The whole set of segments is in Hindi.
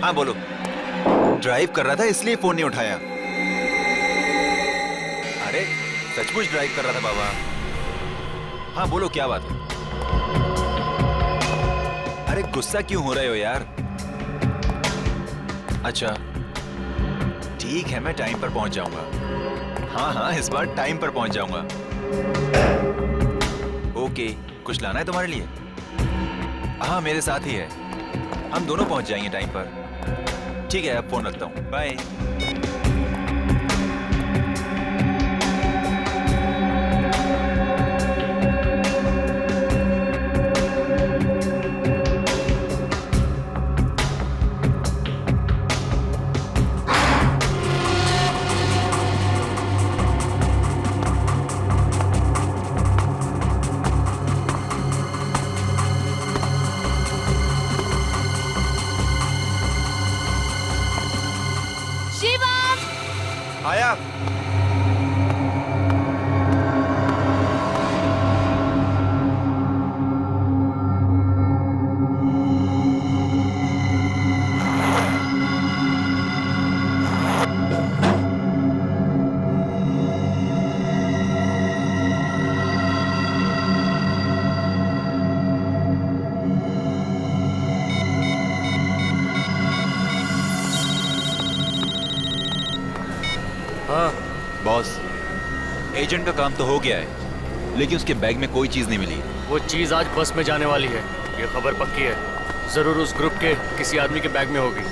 हाँ बोलो। ड्राइव कर रहा था इसलिए फोन नहीं उठाया। अरे सचमुच ड्राइव कर रहा था बाबा। हाँ बोलो क्या बात है। अरे गुस्सा क्यों हो रहे हो यार? अच्छा ठीक है, मैं टाइम पर पहुंच जाऊंगा। हाँ हाँ इस बार टाइम पर पहुंच जाऊंगा। ओके, कुछ लाना है तुम्हारे लिए? हाँ मेरे साथ ही है, हम दोनों पहुंच जाएंगे टाइम पर। ठीक है अब फोन रखता हूँ, बाय। आया। हाँ बॉस, एजेंट का काम तो हो गया है, लेकिन उसके बैग में कोई चीज नहीं मिली। वो चीज आज बस में जाने वाली है, ये खबर पक्की है। जरूर उस ग्रुप के किसी आदमी के बैग में होगी।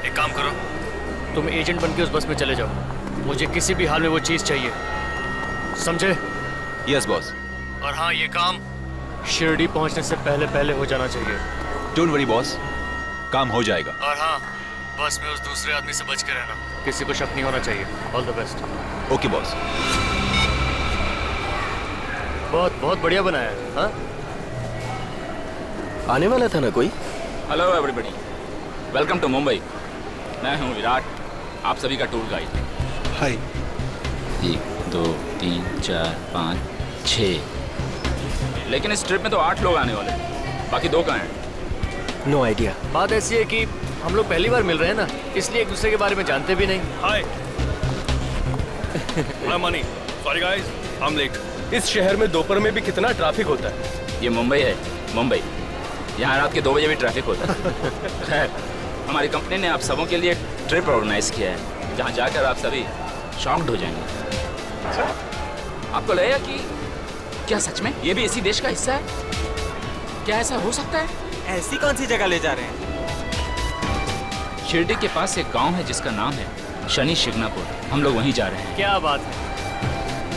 एक काम करो, तुम एजेंट बनके उस बस में चले जाओ। मुझे किसी भी हाल में वो चीज चाहिए, समझे? Yes boss. और हाँ, ये काम शिरडी पहुंचने से पहले पहले हो जाना चाहिए। डोंट वरी बॉस, काम हो जाएगा। और हाँ, बस में उस दूसरे आदमी से बच के रहना, किसी को शक नहीं होना चाहिए। All the best. Okay boss. बहुत बहुत बढ़िया बनाया है। हाँ, आने वाला था ना कोई? Hello everybody, welcome to Mumbai. मैं हूँ विराट, आप सभी का टूर गाइड। हाय। 1 2 3 4 5 6, लेकिन इस ट्रिप में तो 8 लोग आने वाले हैं, बाकी 2 कहाँ हैं? No idea. बात ऐसी है कि हम लोग पहली बार मिल रहे हैं ना, इसलिए एक दूसरे के बारे में जानते भी नहीं। हाय, I'm Mani. Sorry guys, I'm late. इस शहर में दोपहर में भी कितना ट्रैफिक होता है। ये मुंबई है, मुंबई। यहाँ रात के 2 बजे भी ट्रैफिक होता है। खैर, हमारी कंपनी ने आप सबों के लिए ट्रिप ऑर्गेनाइज किया है, जहाँ जाकर आप सभी शॉक्ड हो जाएंगे। आपको लगेगा कि क्या सच में ये भी इसी देश का हिस्सा है? क्या ऐसा हो सकता है? ऐसी कौन सी जगह ले जा रहे हैं? शिरडी के पास एक गांव है जिसका नाम है शनि शिंगणापुर। हम लोग वहीं जा रहे हैं। क्या बात है,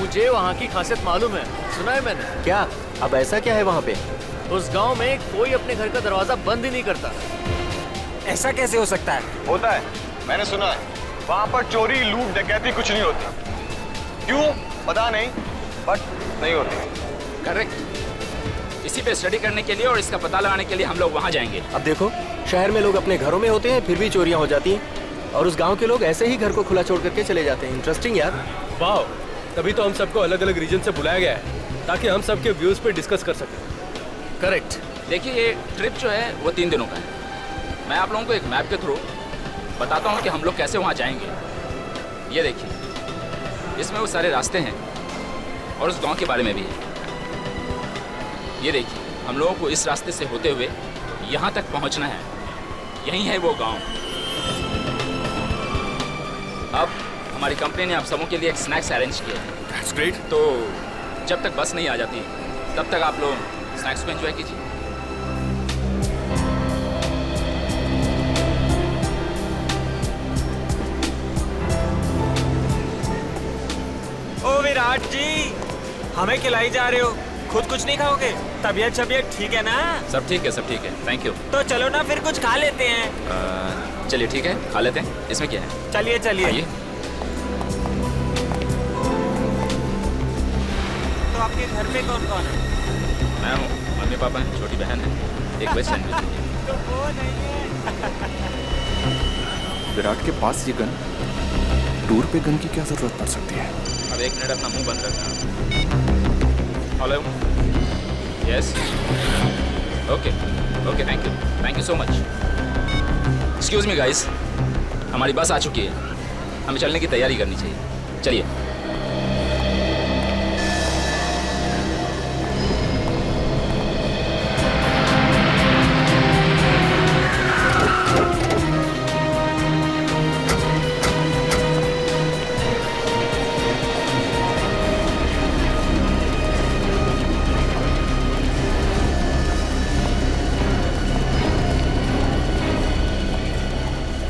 मुझे वहाँ की खासियत मालूम है, सुना है मैंने। क्या? अब ऐसा क्या है वहाँ पे? उस गांव में कोई अपने घर का दरवाजा बंद ही नहीं करता। ऐसा कैसे हो सकता है? होता है, मैंने सुना है। वहाँ पर चोरी, लूट, डकैती कुछ नहीं होती। क्यों पता नहीं, बट नहीं होती। करेक्ट। इसी पे स्टडी करने के लिए और इसका पता लगाने के लिए हम लोग वहाँ जाएंगे। अब देखो, शहर में लोग अपने घरों में होते हैं फिर भी चोरियां हो जाती हैं, और उस गांव के लोग ऐसे ही घर को खुला छोड़ करके चले जाते हैं। इंटरेस्टिंग यार। वाह, तभी तो हम सबको अलग अलग रीजन से बुलाया गया है, ताकि हम सबके व्यूज पे डिस्कस कर सकें। करेक्ट। देखिए, ये ट्रिप जो है वो 3 दिनों का है। मैं आप लोगों को एक मैप के थ्रू बताता हूँ कि हम लोग कैसे वहाँ जाएंगे। ये देखिए, इसमें वो सारे रास्ते हैं और उस गांव के बारे में भी है। ये देखिए, हम लोगों को इस रास्ते से होते हुए यहाँ तक पहुँचना है। यही है वो गांव। अब हमारी कंपनी ने आप सबों के लिए एक स्नैक्स अरेंज किया है। That's great. तो जब तक बस नहीं आ जाती तब तक आप लोग स्नैक्स को एंजॉय कीजिए। ओ विराट जी, हमें खिलाई जा रहे हो, खुद कुछ नहीं खाओगे? तबीयत शबीयत ठीक है ना? सब ठीक है, सब ठीक है, थैंक यू। तो चलो ना फिर कुछ खा लेते हैं। चलिए ठीक है, खा लेते हैं। इसमें क्या है? चलिए चलिए। आइए। तो आपके घर में कौन कौन है? मैं हूँ, मम्मी पापा हैं, छोटी बहन है, एक वेज सैंडविच दीजिए। तो वो नहीं है। विराट के पास ये गन, टूर पे गन की क्या जरूरत पड़ सकती है? अब 1 मिनट अपना मुंह बंद रखना। Hello, yes, okay okay, thank you so much. Excuse me guys, हमारी बस आ चुकी है, हमें चलने की तैयारी करनी चाहिए। चलिए।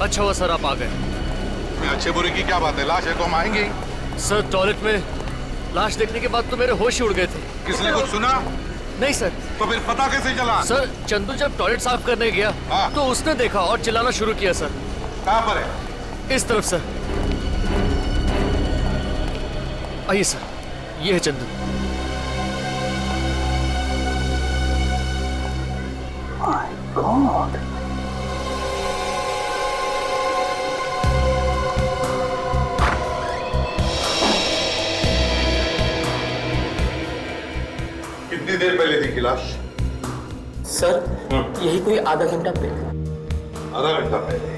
अच्छा हुआ सर आप आ गए। में अच्छे बुरे की क्या बात है, लाश है तो हम आएंगे ही। सर टॉयलेट में लाश देखने के बाद तो मेरे होश ही उड़ गए थे। किसने कुछ सुना? नहीं सर। तो फिर पता कैसे चला? सर चंदू जब टॉयलेट साफ करने गया हाँ। तो उसने देखा और चिल्लाना शुरू किया सर। कहाँ पर है? इस तरफ सर। आइए सर, ये है चंदू। कितनी देर पहले थी लाश? सर यही कोई आधा घंटा पहले। आधा घंटा पहले।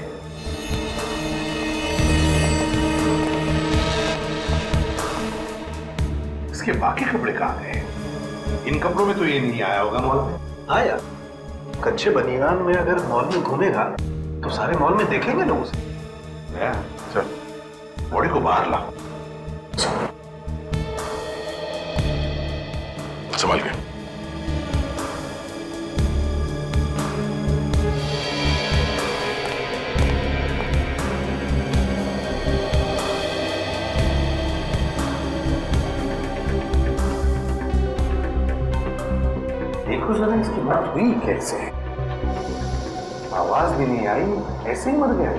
इसके बाकी कपड़े कहाँ गए? इन कपड़ों में तो ये नहीं आया होगा मॉल में। हाँ यार, कच्चे बनियान में अगर मॉल में घूमेगा तो सारे मॉल में देखेंगे लोग उसे। चल बॉडी को बाहर ला। संभाल के। देखो जरा इसकी मौत हुई कैसे? आवाज भी नहीं आई, ऐसे ही मर गया।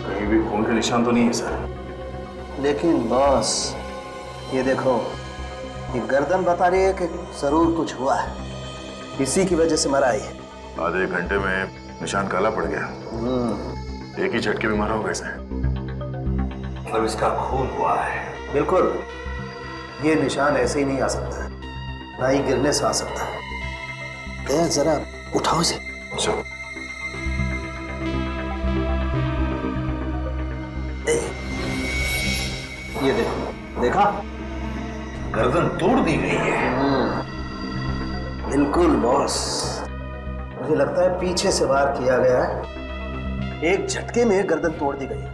कहीं भी खून के निशान तो नहीं है सर। लेकिन बॉस ये देखो, ये गर्दन बता रही है कि जरूर कुछ हुआ है, इसी की वजह से मरा है। आधे एक घंटे में निशान काला पड़ गया। एक ही झटके में मरा होगा इसे। मतलब इसका खून हुआ है। बिल्कुल, ये निशान ऐसे ही नहीं आ सकता, ना ही गिरने से आ सकता। क्या जरा उठाओ इसे। चलो। ये देखो, देखा? गर्दन तोड़ दी गई है। बिल्कुल बॉस, मुझे लगता है पीछे से वार किया गया है, एक झटके में गर्दन तोड़ दी गई।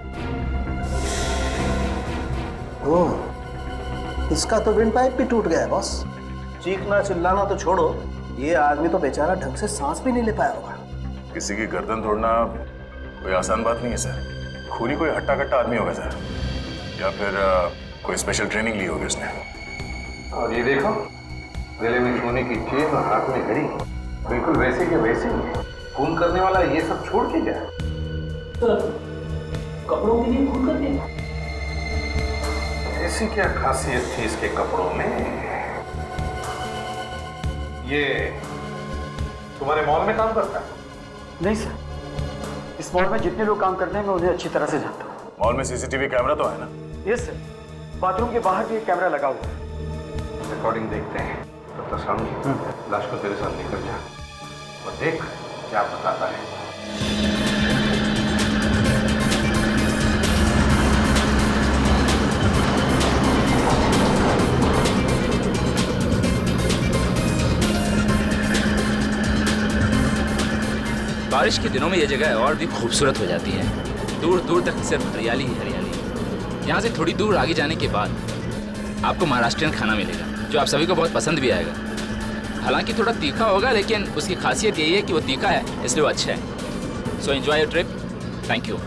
ओह, इसका तो विंड पाइप भी टूट गया है बॉस। चीखना चिल्लाना तो छोड़ो, ये आदमी तो बेचारा ढंग से सांस भी नहीं ले पाया होगा। किसी की गर्दन तोड़ना कोई आसान बात नहीं है सर। खूनी कोई हट्टा कट्टा आदमी होगा सर, या फिर कोई स्पेशल ट्रेनिंग ली होगी उसने। और ये देखो, गले में सोने की चेन और हाथ में घड़ी, बिल्कुल वैसे के वैसे ही। खून करने वाला ये सब छोड़ के जाए। कपड़ों के लिए खून करते हैं? ऐसी क्या खासियत थी इसके कपड़ों में? ये तुम्हारे मॉल में काम करता है? नहीं सर, इस मॉल में जितने लोग काम करते हैं मैं उन्हें अच्छी तरह से जानता हूँ। मॉल में सीसीटीवी कैमरा तो है ना? यस सर, बाथरूम के बाहर भी एक कैमरा लगा हुआ है। रिकॉर्डिंग देखते हैं। तब तक समझ, लाश को तेरे साथ लेकर जा और देख क्या बताता है। बारिश के दिनों में ये जगह और भी खूबसूरत हो जाती है। दूर दूर तक सिर्फ हरियाली ही हरियाली। यहाँ से थोड़ी दूर आगे जाने के बाद आपको महाराष्ट्रियन खाना मिलेगा, जो आप सभी को बहुत पसंद भी आएगा। हालांकि थोड़ा तीखा होगा, लेकिन उसकी खासियत यही है कि वो तीखा है, इसलिए वो अच्छा है। So enjoy your trip. Thank you.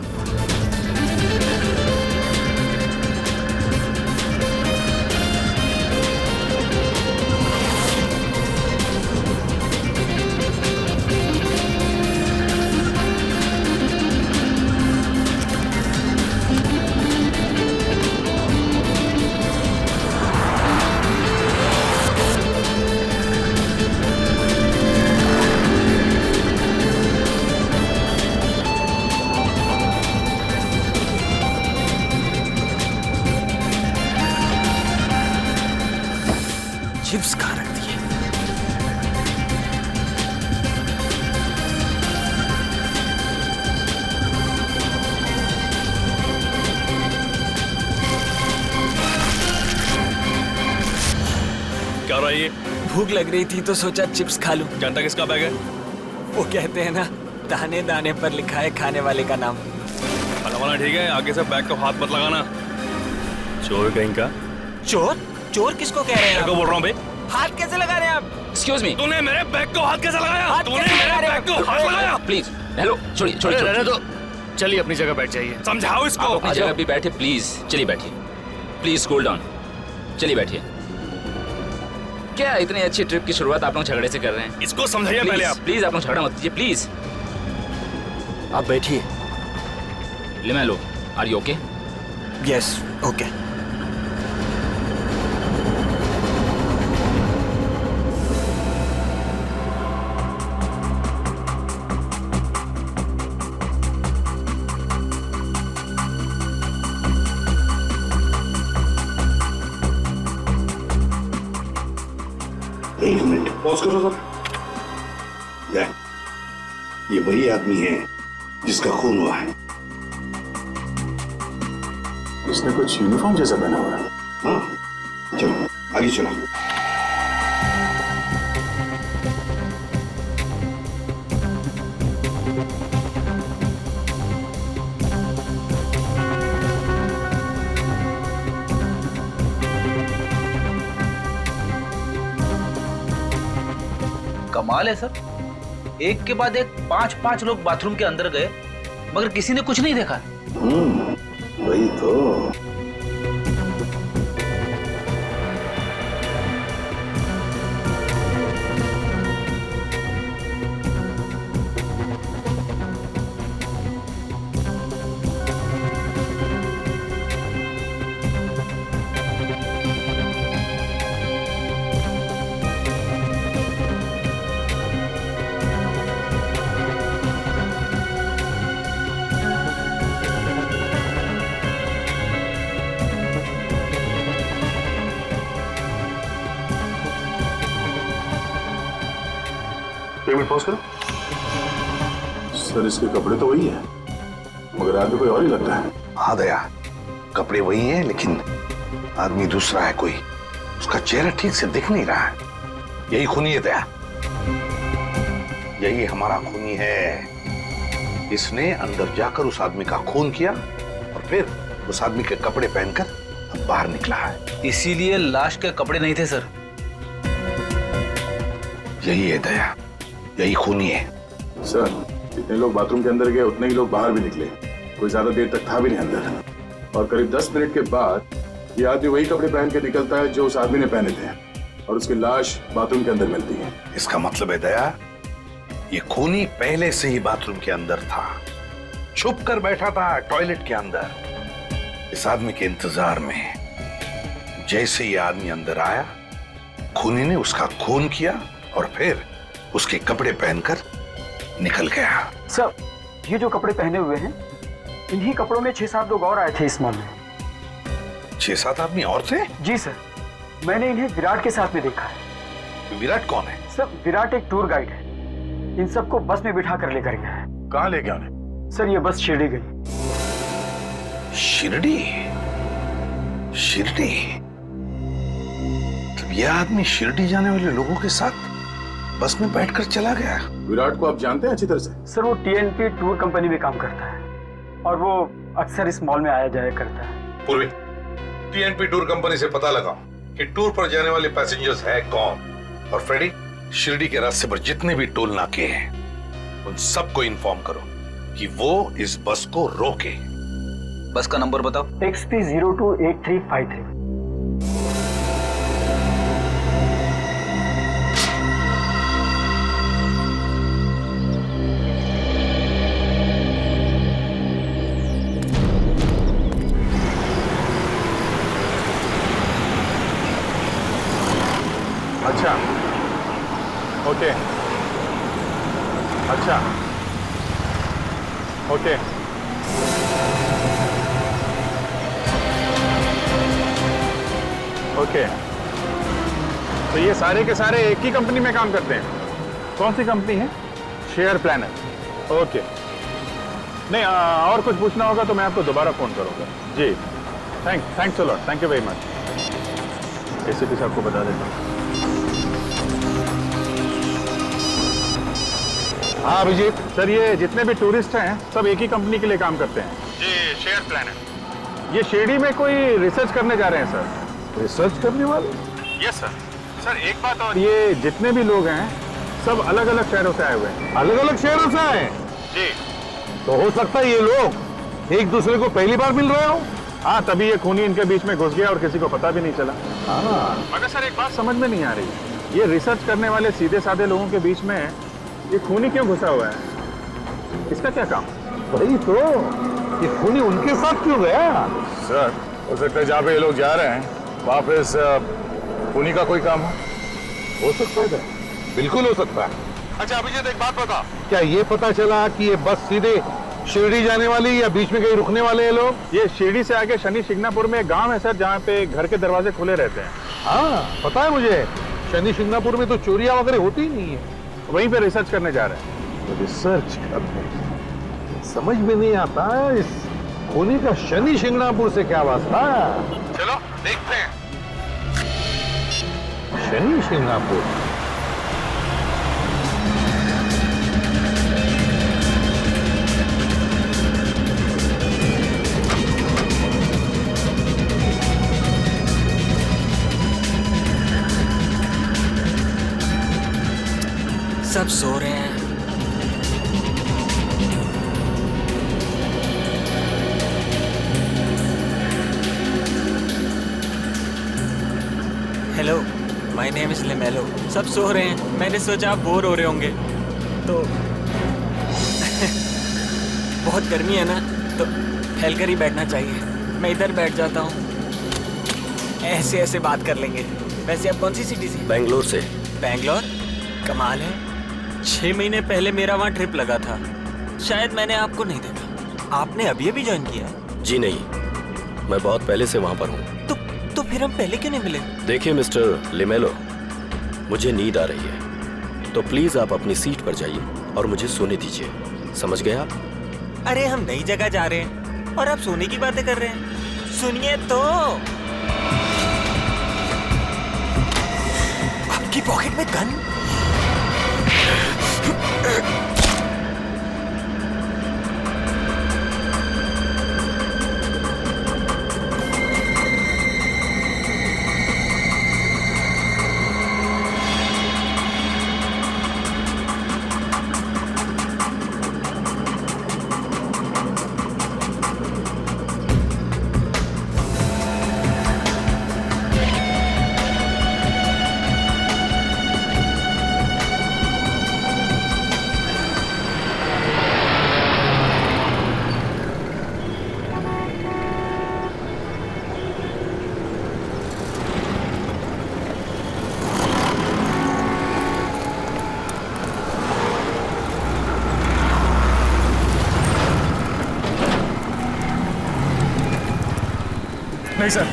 चाहिए? भूख लग रही थी तो सोचा चिप्स खा लूं। जानता किसका बैग है? वो कहते हैं ना, दाने दाने पर लिखा है खाने वाले का नाम। खाना वाला ठीक है, आगे से बैग को हाथ मत लगाना। चोर कहीं का। चोर? चोर किसको कह रहे हैं को आप? बोल रहा हूँ बे। हाथ कैसे लगा रहे हैं आप? एक्सक्यूज मी, तूने मेरे बैग को हाथ कैसे लगाया? हाथ तूने कैसे लगा मेरे रहे बैग हो? को हाथ लगाया? प्लीज। हेलो, छोड़िए छोड़िए रहने छोड़िए। दो। चलिए अपनी जगह बैठ जाइए। समझाओ इसको। आप अपनी जगह भी बैठे प्लीज। चलिए बैठिए, प्लीज कूल डाउन। चलिए बैठिए। क्या इतनी अच्छी ट्रिप की शुरुआत आप लोग झगड़े से कर रहे हैं? इसको समझाइए पहले आप। प्लीज आप लोग झगड़ा मत कीजिए प्लीज। आप बैठिए। ले मैं लो। Are you okay? Yes, okay. एक मिनट पॉज करो सर। ये वही आदमी है जिसका खून हुआ है। इसने कुछ यूनिफॉर्म जैसा पहना हुआ है। हाँ चलो आगे चलो। कमाल है सर, एक के बाद एक 5-5 लोग बाथरूम के अंदर गए मगर किसी ने कुछ नहीं देखा। वही तो। पेमेंट पॉज करो। सर इसके कपड़े तो वही है मगर आदमी कोई और ही लगता है। हाँ दया, कपड़े वही हैं लेकिन आदमी दूसरा है कोई। उसका चेहरा ठीक से दिख नहीं रहा है। यही खूनी है दया, यही हमारा खूनी है। इसने अंदर जाकर उस आदमी का खून किया और फिर उस आदमी के कपड़े पहनकर अब बाहर निकला है। इसीलिए लाश के कपड़े नहीं थे सर। यही है दया, यही खूनी है। सर जितने लोग बाथरूम के अंदर गए उतने ही लोग बाहर भी निकले। कोई ज्यादा देर तक था भी नहीं अंदर। और करीब 10 मिनट के बाद ये आदमी वही कपड़े पहन के निकलता है जो उस आदमी ने पहने थे और उसकी लाश बाथरूम के अंदर मिलती है। इसका मतलब है दया, ये खूनी पहले से ही बाथरूम के अंदर था, छुप कर बैठा था टॉयलेट के अंदर इस आदमी के इंतजार में। जैसे ये आदमी अंदर आया, खूनी ने उसका खून किया और फिर उसके कपड़े पहनकर निकल गया। सर, ये जो कपड़े पहने हुए हैं, इन्हीं कपड़ों में 6-7 लोग और आए थे इस मॉल में। 6-7 आदमी और थे? जी सर, मैंने इन्हें विराट के साथ में देखा है। विराट कौन है? सर, विराट एक टूर गाइड है। इन सबको बस में बिठा कर लेकर गया है। कहाँ ले गया उन्हें? सर, ये बस शिरडी गई। शिरडी? शिरडी? तब यह आदमी शिरडी जाने वाले लोगों के साथ बस में बैठकर चला गया। विराट को आप जानते हैं अच्छी तरह से? सर, वो TNP टूर कंपनी में काम करता है और वो अक्सर इस मॉल में आया जाया करता है। पूर्वी, TNP टूर कंपनी से पता लगाओ कि टूर पर जाने वाले पैसेंजर्स है कौन। और फ्रेडी, शिरडी के रास्ते पर जितने भी टोल नाके हैं उन सबको इन्फॉर्म करो कि वो इस बस को रोके। बस का नंबर बताओ। XP 028353। अच्छा ओके, अच्छा ओके। ओके, तो ये सारे के सारे एक ही कंपनी में काम करते हैं? कौन सी कंपनी है? Share planner. ओके, नहीं और कुछ पूछना होगा तो मैं आपको दोबारा फोन करूंगा। जी thanks a lot, thank you very much. ACP साहब को बता देता हूँ। हाँ अभिजीत सर, ये जितने भी टूरिस्ट हैं सब एक ही कंपनी के लिए काम करते हैं जी, शेयर प्लान ये शिरडी में कोई रिसर्च करने जा रहे हैं सर। रिसर्च करने वाले? Yes sir. सर एक बात और, ये जितने भी लोग हैं सब अलग अलग शहरों से आए हुए हैं। अलग अलग शहरों से आए? जी। तो हो सकता है ये लोग एक दूसरे को पहली बार मिल रहे हो। हाँ, तभी ये खूनी इनके बीच में घुस गया और किसी को पता भी नहीं चला। हाँ, मगर सर एक बात समझ में नहीं आ रही, ये रिसर्च करने वाले सीधे साधे लोगों के बीच में ये खूनी क्यों घुसा हुआ है? इसका क्या काम? वही तो, ये खूनी उनके साथ क्यों गया? सर हो सकता है जहाँ पे ये लोग जा रहे हैं वहाँ पे इस खूनी का कोई काम हो सकता है, बिल्कुल हो सकता है। अच्छा अभिजीत एक बात बता, क्या ये पता चला कि ये बस सीधे शिरडी जाने वाली या बीच में कहीं रुकने वाले हैं लोग? ये शिरडी से आगे शनि शिंगणापुर में एक गांव है सर, जहाँ पे घर के दरवाजे खुले रहते हैं। हाँ पता है मुझे, शनि शिंगणापुर में तो चोरियां वगैरह होती ही नहीं है। वहीं पे रिसर्च करने जा रहे हैं। तो रिसर्च करने समझ में नहीं आता इस खूनी का शनि शिंगणापुर से क्या वास्ता? चलो देखते हैं। शनि शिंगणापुर? सब सो रहे हैं। Hello, my name is Limelo. सब सो रहे हैं, मैंने सोचा आप बोर हो रहे होंगे तो बहुत गर्मी है ना, तो फैलकर ही बैठना चाहिए। मैं इधर बैठ जाता हूँ, ऐसे ऐसे बात कर लेंगे। वैसे आप कौन सी सिटी से? बेंगलोर से। बेंगलोर? कमाल है, 6 महीने पहले मेरा वहाँ ट्रिप लगा था, शायद मैंने आपको नहीं देखा। आपने अभी अभी ज्वाइन किया है? जी नहीं, मैं बहुत पहले से वहाँ पर हूँ। तो फिर हम पहले क्यों नहीं मिले? देखिए मिस्टर लिमेलो, मुझे नींद आ रही है, तो प्लीज आप अपनी सीट पर जाइए और मुझे सोने दीजिए, समझ गए आप? अरे हम नई जगह जा रहे हैं और आप सोने की बातें कर रहे हैं। सुनिए तो, आपकी पॉकेट में गन? नहीं सर,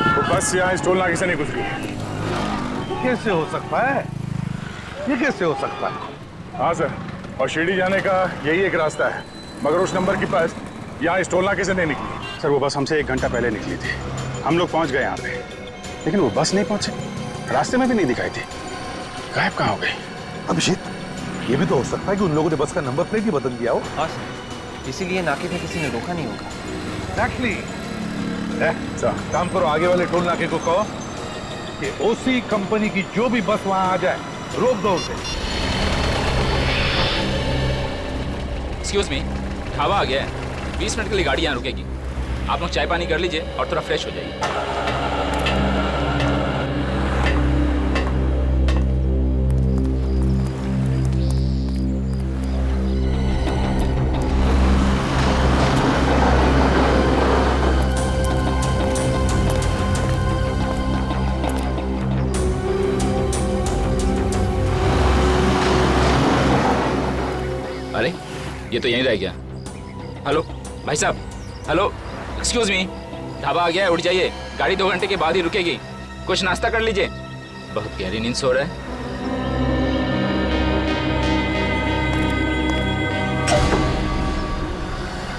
वो बस यहाँ इस टोल नाके से नहीं गुजरी है। कैसे हो सकता है? ये कैसे हो सकता है? हाँ सर, और शिरडी जाने का यही एक रास्ता है, मगर उस नंबर की बस यहाँ इस टोल नाके से नहीं निकली। सर वो बस हमसे 1 घंटा पहले निकली थी, हम लोग पहुँच गए यहाँ पे, लेकिन वो बस नहीं पहुँचे, रास्ते में भी नहीं दिखाई थी। गायब कहाँ हो गई? अभिजीत, ये भी तो हो सकता है कि उन लोगों ने बस का नंबर प्लेट ही बदल दिया हो। हाँ सर, इसीलिए नाके पे किसी ने रोका नहीं होगा। Exactly. काम करो, आगे वाले टोल नाके को कहो कि ओसी कंपनी की जो भी बस वहां आ जाए रोक दो उसे। एक्सक्यूज मी, ढाबा आ गया है, 20 मिनट के लिए गाड़ी यहाँ रुकेगी। आप लोग चाय पानी कर लीजिए और थोड़ा फ्रेश हो जाइए। अरे ये तो यहीं रह गया। हेलो भाई साहब, हेलो, एक्सक्यूज मी, ढाबा आ गया है, उठ जाइए, गाड़ी 2 घंटे के बाद ही रुकेगी, कुछ नाश्ता कर लीजिए। बहुत गहरी नींद सो रहा है।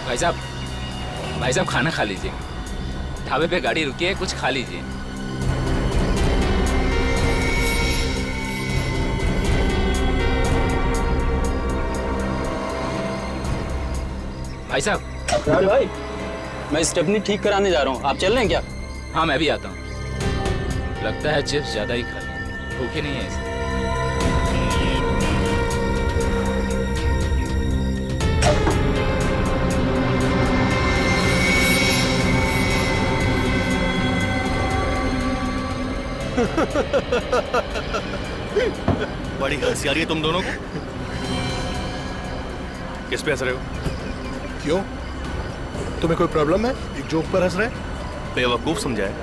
भाई साहब खाना खा लीजिए, ढाबे पे गाड़ी रुकी है, कुछ खा लीजिए। भाई साहब। अरे भाई, मैं स्टेपनी ठीक कराने जा रहा हूँ, आप चल रहे हैं क्या? हाँ मैं भी आता हूँ। लगता है चिप्स ज्यादा ही खा ली, भूखे नहीं है ऐसे। बड़ी हंसी आ रही है तुम दोनों को। किस पे हंस रहे हो? क्यों, तुम्हें कोई प्रॉब्लम है? एक जोक पर हंस रहे? बेवकूफ समझाए।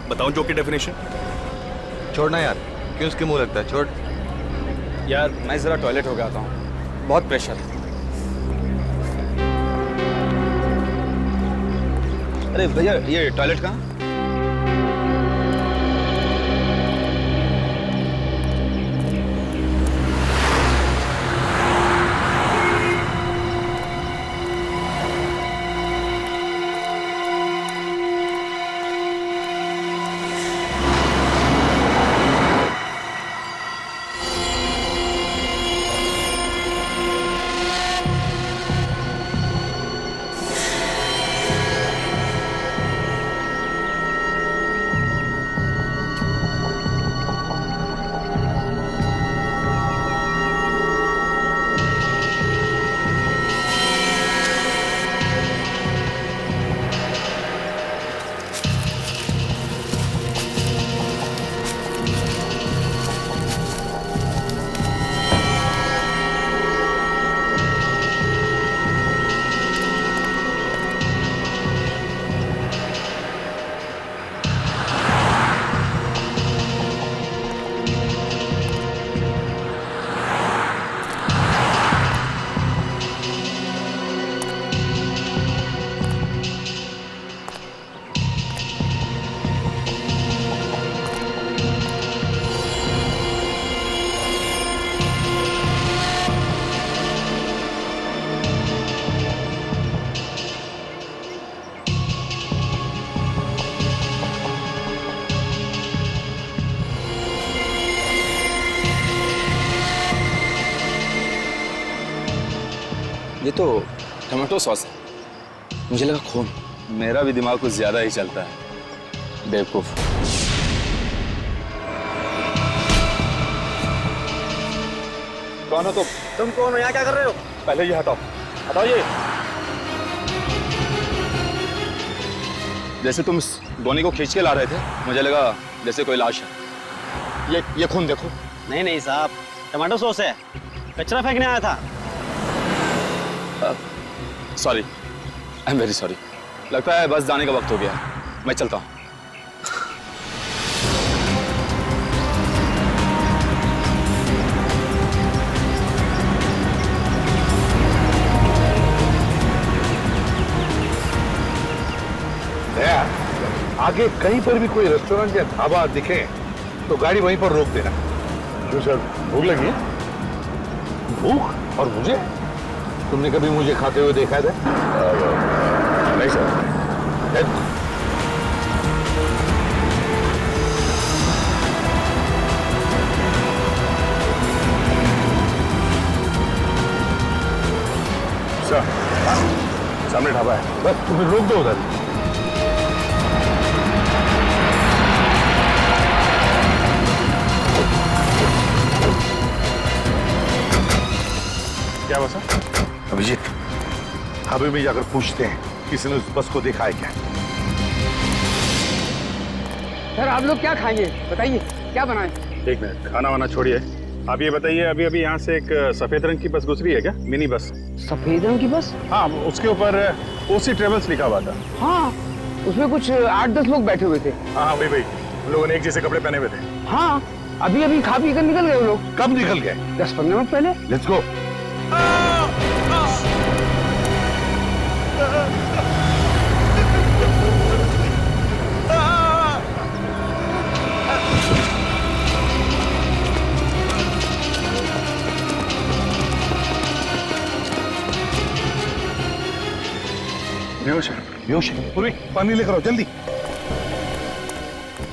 बताओ जोक की डेफिनेशन। छोड़ना यार, क्यों उसके मुंह लगता है, छोड़। यार मैं जरा टॉयलेट हो गया आता हूँ, बहुत प्रेशर है। अरे भैया, ये टॉयलेट कहाँ? ये तो टमाटो सॉस है, मुझे लगा खून। मेरा भी दिमाग कुछ ज्यादा ही चलता है, बेवकूफ। कौन हो तुम कौन हो, यहाँ क्या कर रहे हो? पहले ये हटाओ, हटाओ ये। जैसे तुम इस गोनी को खींच के ला रहे थे, मुझे लगा जैसे कोई लाश है। ये खून देखो। नहीं नहीं साहब, टमाटो सॉस है, कचरा फेंकने आया था। Sorry, I am very sorry. लगता है बस जाने का वक्त हो गया, मैं चलता हूँ। आगे कहीं पर भी कोई रेस्टोरेंट या ढाबा दिखे तो गाड़ी वहीं पर रोक देना। क्यों सर, भूख लगी है? भूख? और मुझे? तुमने कभी मुझे खाते हुए देखा है? नहीं सर। सर, सामने ढाबा है, बस तुम्हें रोक दो उधर। क्या बसा? अभिजीत, ढाबे में जाकर पूछते हैं किसी ने उस बस को देखा है क्या? सर आप लोग क्या खाएंगे बताइए, क्या बनाएं? एक मिनट, खाना वाना छोड़िए, आप ये बताइए, अभी अभी यहाँ से एक सफेद रंग की बस गुजरी है क्या? Mini bus. सफेद रंग की बस? हाँ, उसके ऊपर ओसी ट्रेवल्स लिखा हुआ था। हाँ, उसमें कुछ 8-10 लोग बैठे हुए थे। हाँ भाई, उन लोगों ने एक जैसे कपड़े पहने हुए थे। हाँ, अभी अभी खा पी कर निकल गए वो लोग। कब निकल गए? 10-15 मिनट पहले। Let's go. बेहोश है। पूरी पानी लेकर आओ जल्दी।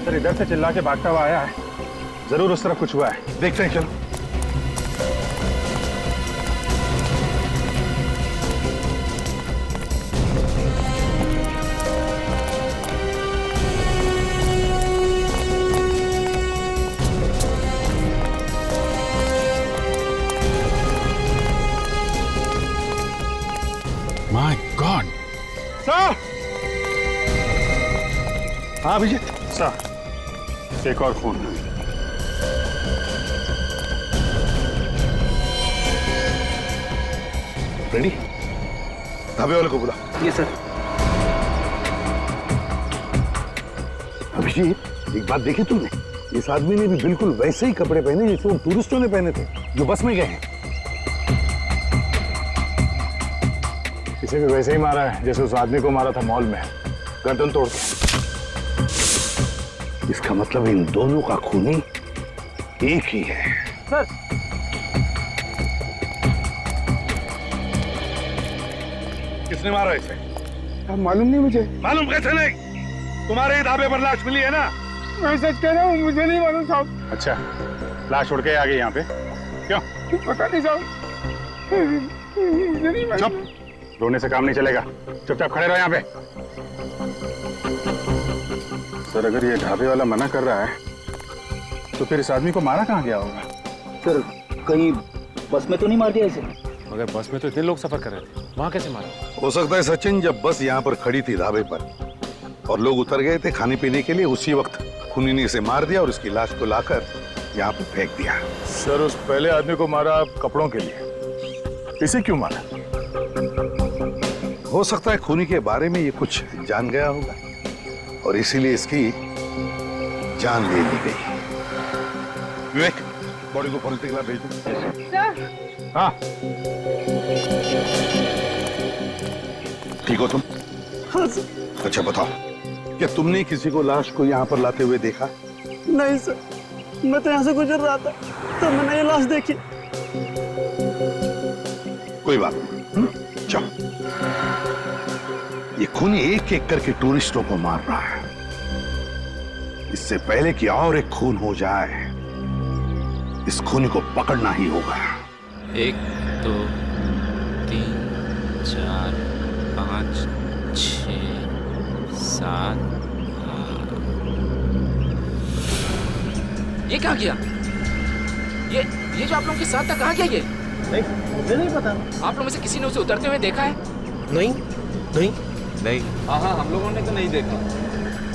सर इधर से चिल्ला के भागता हुआ आया है, जरूर उस तरफ कुछ हुआ है, देखते हैं। चलो माय गॉड। सर। हाँ अभिजीत सर, एक और फोन। रेडी? ढाबे वाले को बुला। ये सर। अभिजीत एक बात देखी तुमने, इस आदमी ने भी बिल्कुल वैसे ही कपड़े पहने जैसे वो टूरिस्टों ने पहने थे जो बस में गए हैं। इसे भी वैसे ही मारा है जैसे उस आदमी को मारा था मॉल में, गर्दन तोड़ के। इसका मतलब इन दोनों का खूनी एक ही है। सर किसने मारा इसे? मालूम नहीं मुझे। मालूम कैसे नहीं? तुम्हारे ही ढाबे पर लाश मिली है ना? मैं सच कह रहा हूँ, मुझे नहीं मालूम साहब। अच्छा, लाश उड़ के आ गई यहाँ पे? क्यों? पता नहीं साहब, मुझे नहीं मालूम। चुप, रोने से काम नहीं चलेगा, चुपचाप खड़े रहो यहाँ पे। सर अगर ये ढाबे वाला मना कर रहा है तो फिर इस आदमी को मारा कहाँ गया होगा? सर कहीं बस में तो नहीं मार दिया इसे? मगर बस में तो इतने लोग सफर कर रहे थे, वहां कैसे मारा? हो सकता है सचिन जब बस यहाँ पर खड़ी थी ढाबे पर और लोग उतर गए थे खाने पीने के लिए, उसी वक्त खूनी ने इसे मार दिया और इसकी लाश को लाकर यहाँ पर फेंक दिया। सर उस पहले आदमी को मारा कपड़ों के लिए, इसे क्यों मारा? हो सकता है खूनी के बारे में ये कुछ जान गया होगा और इसीलिए इसकी जान ले ली गई। विवेक, बॉडी को फॉरेंसिक लैब भेज दो। हाँ ठीक हो तुम? हाँ सर। अच्छा बताओ, क्या तुमने किसी को लाश को यहाँ पर लाते हुए देखा? नहीं सर, मैं तो यहाँ से गुजर रहा था तो मैंने ये लाश देखी। कोई बात नहीं, चलो। ये खूनी एक एक करके टूरिस्टों को मार रहा है। इससे पहले कि और एक खून हो जाए, इस खूनी को पकड़ना ही होगा। 1 2 3 4 5 6 7 ये कहाँ गया? ये जो आप लोगों के साथ था कहाँ गया ये? नहीं मुझे नहीं पता। आप लोगों में से किसी ने उसे उतरते हुए देखा है? नहीं नहीं नहीं। हाँ हम लोगों ने तो नहीं देखा।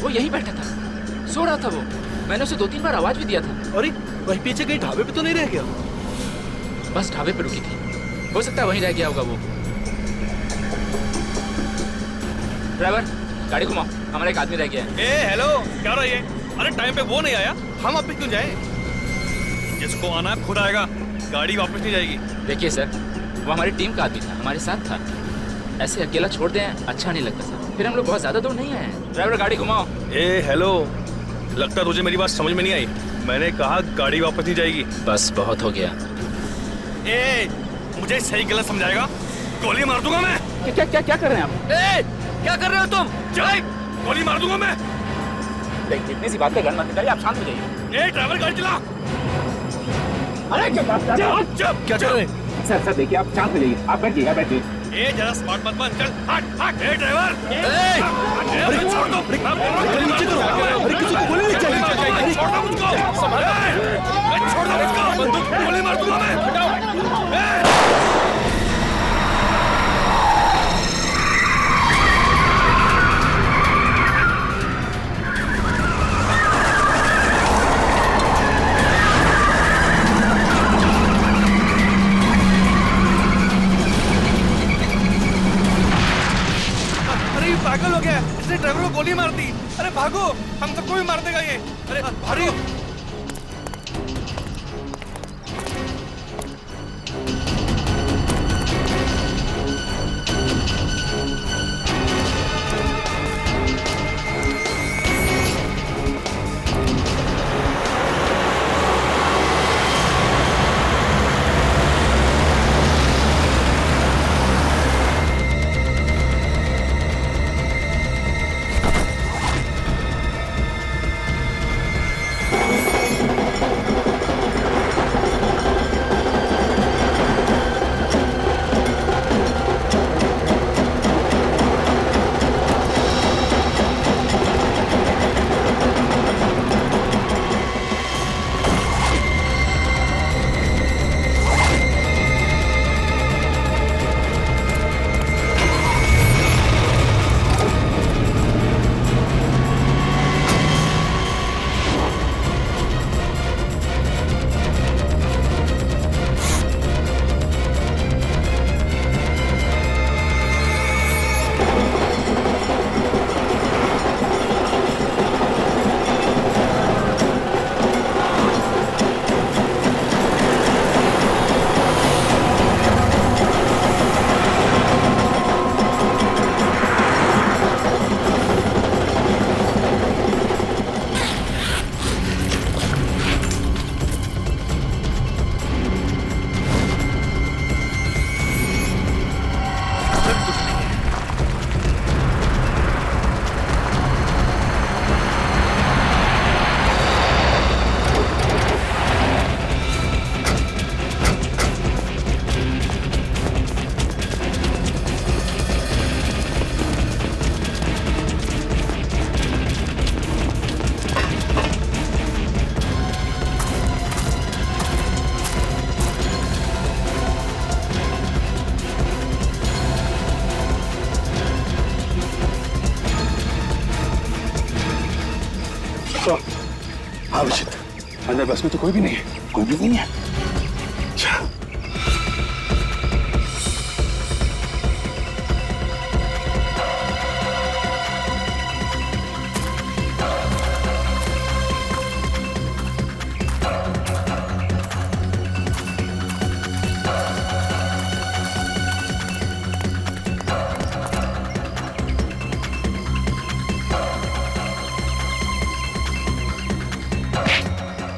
वो यहीं बैठा था, सो रहा था वो। मैंने उसे 2-3 बार आवाज भी दिया था। अरे वहीं पीछे कहीं ढाबे पे तो नहीं रह गया? बस ढाबे पे रुकी थी, हो सकता है वहीं रह गया होगा वो। ड्राइवर गाड़ी घुमाओ, हमारा एक आदमी रह गया है। ए हेलो, क्या रहा है? अरे टाइम पे वो नहीं आया, हम अब भी क्यों जाएं? जिसको आना है खुद आएगा, गाड़ी वापस नहीं जाएगी। देखिए सर, वो हमारी टीम का आदमी था, हमारे साथ था। ऐसे अकेला छोड़ दें अच्छा नहीं लगता सर। फिर हम लोग बहुत ज्यादा दूर नहीं आए हैं। ड्राइवर गाड़ी घुमाओ। ए हेलो, लगता तुझे मेरी बात समझ में नहीं आई। मैंने कहा गाड़ी वापस नहीं जाएगी। बस बहुत हो गया। ए मुझे सही गलत समझाएगा, गोली मार दूंगा मैं। क्या कर रहे हैं आप? ए क्या कर रहे हो तुम? चल गोली मार दूंगा मैं। इतनी सी बात पे गन मत करिए, आप शांत हो जाइए। ए ड्राइवर गाड़ी चला। अरे चुप, क्या चल रहे? सर देखिए, आप शांत हो जाइए, आप बैठिए। ए जरा स्मार्ट मत बन, चल हट। ए ड्राइवर, अरे छोड़ दो। अरे किसी को गोली नहीं चाहिए, छोड़ दो मुझको। छोड़ दो मुझको, बंदूक गोली मार दूंगा मैं। पागल हो गया, इसने ड्राइवर को गोली मार दी। अरे भागो, हम सबको भी मार देगा ये। अरे भागो। हाँ विचित, अंदर बस में तो कोई भी नहीं है, कोई भी नहीं है। अच्छा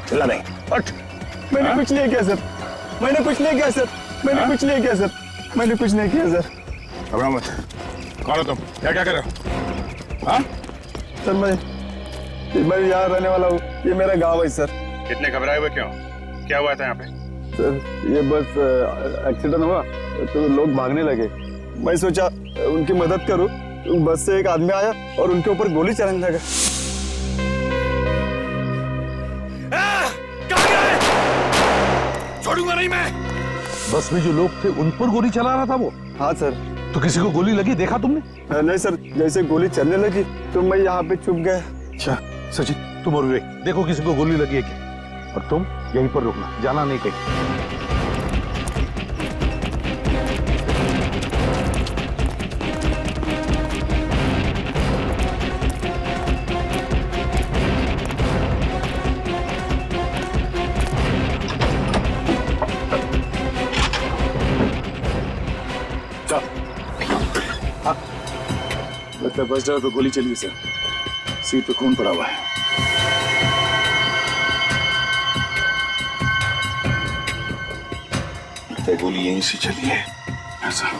चिल्ला नहीं। हट। मैंने कुछ नहीं किया सर, मैंने कुछ नहीं किया सर, मैंने कुछ नहीं किया सर, मैंने कुछ नहीं किया सर। घबराओ मत। कौन हो तुम? क्या क्या कर रहे हो? हाँ? सर मैं यहाँ रहने वाला हूँ, ये मेरा गाँव है सर। इतने घबराए हुए क्यों? क्या हुआ था यहाँ पे? सर ये बस एक्सीडेंट हुआ तो लोग भागने लगे, मैं सोचा उनकी मदद करूं, बस से एक आदमी आया और उनके ऊपर गोली चलाने लगा। छोड़ूंगा नहीं मैं। बस में जो लोग थे उन पर गोली चला रहा था वो? हाँ सर। तो किसी को गोली लगी, देखा तुमने? नहीं सर, जैसे गोली चलने लगी तो मैं यहाँ पे छुप गया। अच्छा सचिन, तुम और विवेक देखो किसी को गोली लगी है क्या, और तुम यहीं पर रुकना, जाना नहीं कहीं। लगता है बस ड्राइवर पे गोली चली है सर, सीट पे खून पड़ा हुआ है। लगता है गोली यहीं से चली है ऐसा।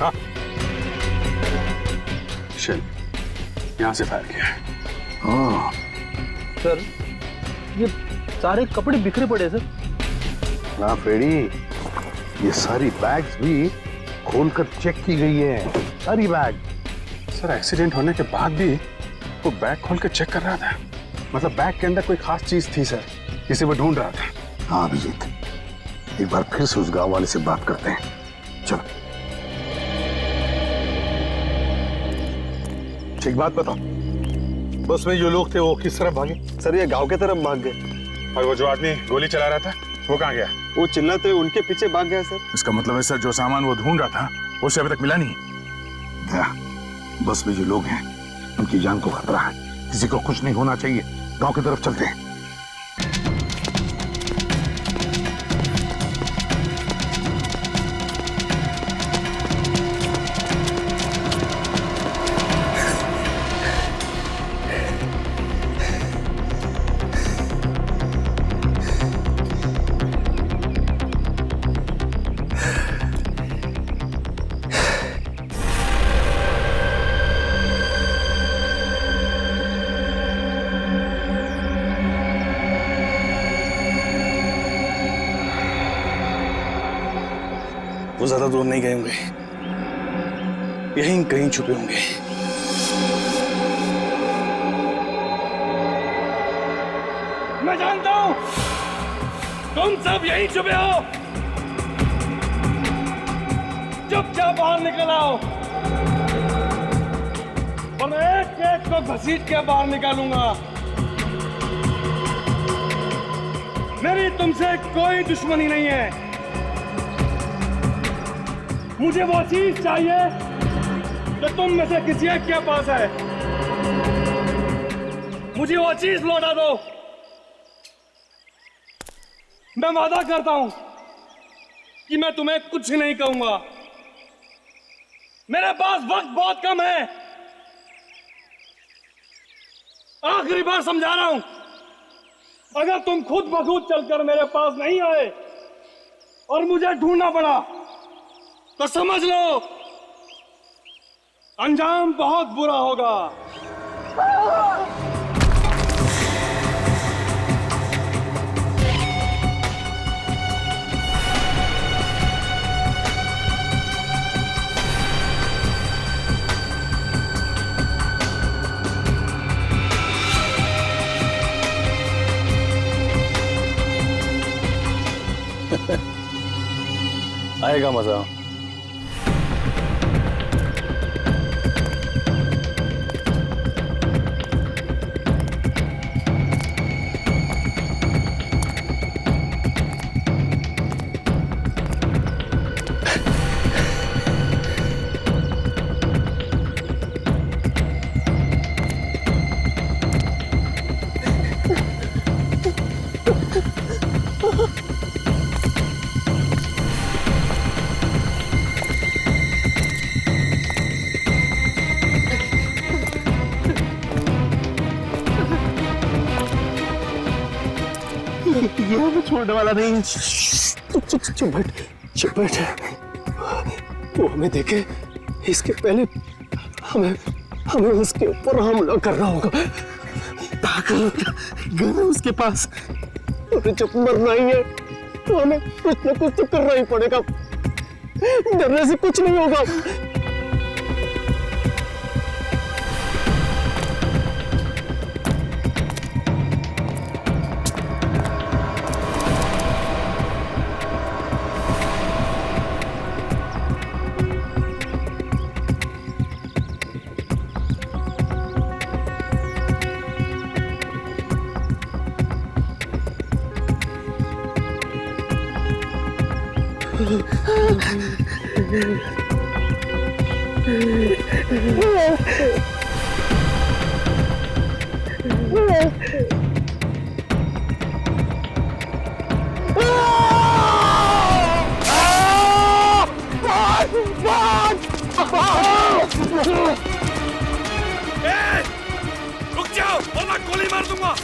हाँ शेल यहां से फायर किया है। हाँ सर ये सारे कपड़े बिखरे पड़े सर। ना फ्रेडी, ये सारी बैग्स भी खोलकर चेक की गई है, सारी बैग। सर एक्सीडेंट होने के बाद भी वो बैग खोल कर चेक कर रहा था, मतलब बैग के अंदर कोई खास चीज थी सर, जिसे वो ढूंढ रहा था। हाँ अभिजीत, एक बार फिर से उस गांव वाले से बात करते हैं, चलो। एक बात बताओ, बस में जो लोग थे वो किस तरफ भागे? सर ये गांव के तरफ भाग गए। और वो जो आदमी गोली चला रहा था वो कहाँ गया? वो चिल्लाते उनके पीछे भाग गया सर। इसका मतलब है सर जो सामान वो ढूंढ रहा था उसे अभी तक मिला नहीं। क्या बस में जो लोग हैं उनकी जान को खतरा है, किसी को कुछ नहीं होना चाहिए, गांव की तरफ चलते हैं। वो ज्यादा दूर नहीं गए होंगे, यहीं कहीं छुपे होंगे। मैं जानता हूं तुम सब यहीं छुपे हो, चुपचाप बाहर निकल आओ और मैं एक एक को घसीट के बाहर निकालूंगा। मेरी तुमसे कोई दुश्मनी नहीं है, मुझे वो चीज चाहिए जो तुम में से किसी एक के पास है। मुझे वो चीज लौटा दो, मैं वादा करता हूं कि मैं तुम्हें कुछ नहीं कहूंगा। मेरे पास वक्त बहुत कम है, आखिरी बार समझा रहा हूं, अगर तुम खुद ब खुद चलकर मेरे पास नहीं आए और मुझे ढूंढना पड़ा तो समझ लो अंजाम बहुत बुरा होगा। आएगा मजा। ये हमें छोड़ने वाला नहीं है। चुप बैठ। वो हमें देखे इसके पहले हमें उसके ऊपर हमला करना होगा। गन है उसके पास और जब मरना ही है तो हमें कुछ न कुछ तो करना ही पड़ेगा। डरने से कुछ नहीं होगा। रुक जाओ वरना गोली मार दूंगा।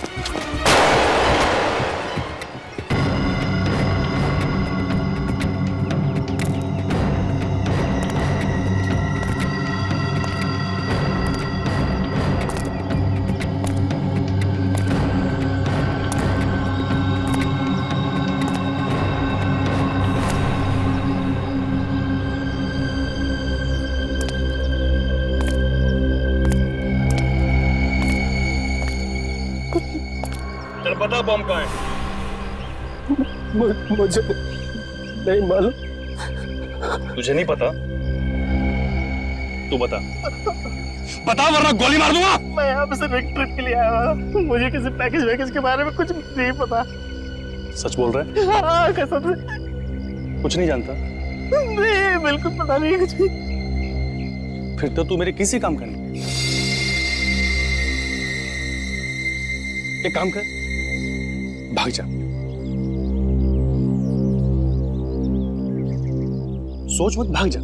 पता बम कहाँ है? मुझे नहीं मालूम। तुझे नहीं पता? तू बता वरना गोली मार दूंगा। मैं यहाँ पे सिर्फ एक ट्रिप के लिए आया हूँ। मुझे किसी पैकेज के बारे में कुछ नहीं पता। सच बोल रहा है? हाँ, कसम से कुछ नहीं जानता? नहीं, बिल्कुल पता नहीं कुछ भी। फिर तो तू मेरे किसी काम का नहीं। एक काम कर, भाग जा। सोच मत, भाग जा।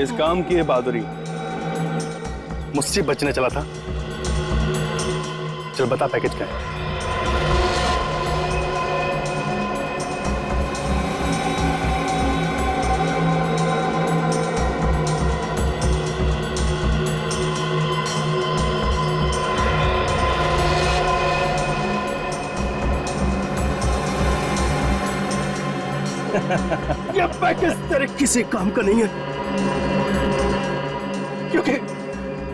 इस काम की है बहादुरी। मुझसे बचने चला था। चल बता पैकेज क्या है। ये पैकेज तेरे किसी काम का नहीं है, क्योंकि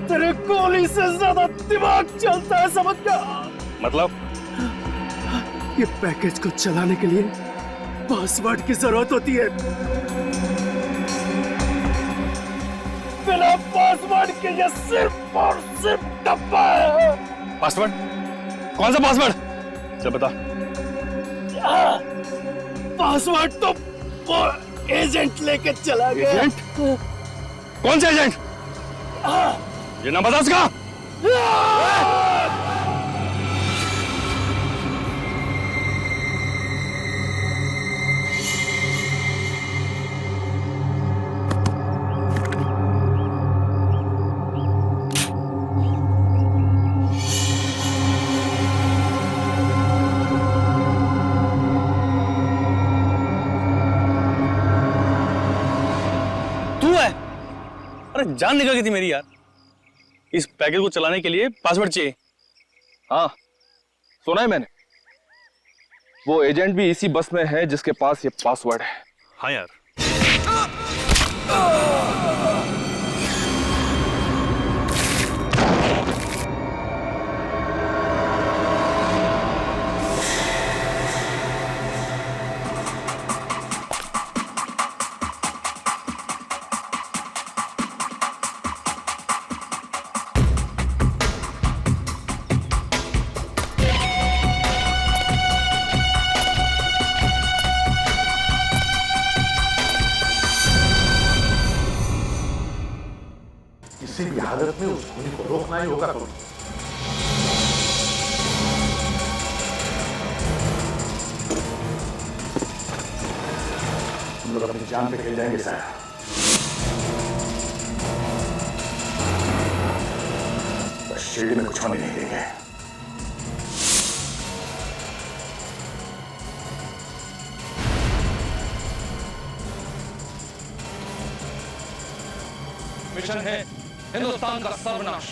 तेरे गोली से ज्यादा दिमाग चलता है, समझ गया? मतलब? ये पैकेज को चलाने के लिए पासवर्ड की जरूरत होती है। बिना पासवर्ड के ये सिर्फ और सिर्फ डब्बा है। पासवर्ड? कौन सा पासवर्ड? चल बता। पासवर्ड तो वो एजेंट लेके चला गया। एजेंट? कौन सा एजेंट? ये नाम बता उसका। तू है? अरे जान निकल गई थी मेरी यार। इस पैकेज को चलाने के लिए पासवर्ड चाहिए। हाँ, सुना है मैंने। वो एजेंट भी इसी बस में है जिसके पास ये पासवर्ड है। हाँ यार। किसी भी हालत में उस खूनी को रोकना ही होगा। हम लोग अपनी जान पे खेल जाएंगे सर। बस शील्ड में कुछ होने नहीं देंगे। मिशन है हिंदुस्तान का सर्वनाश।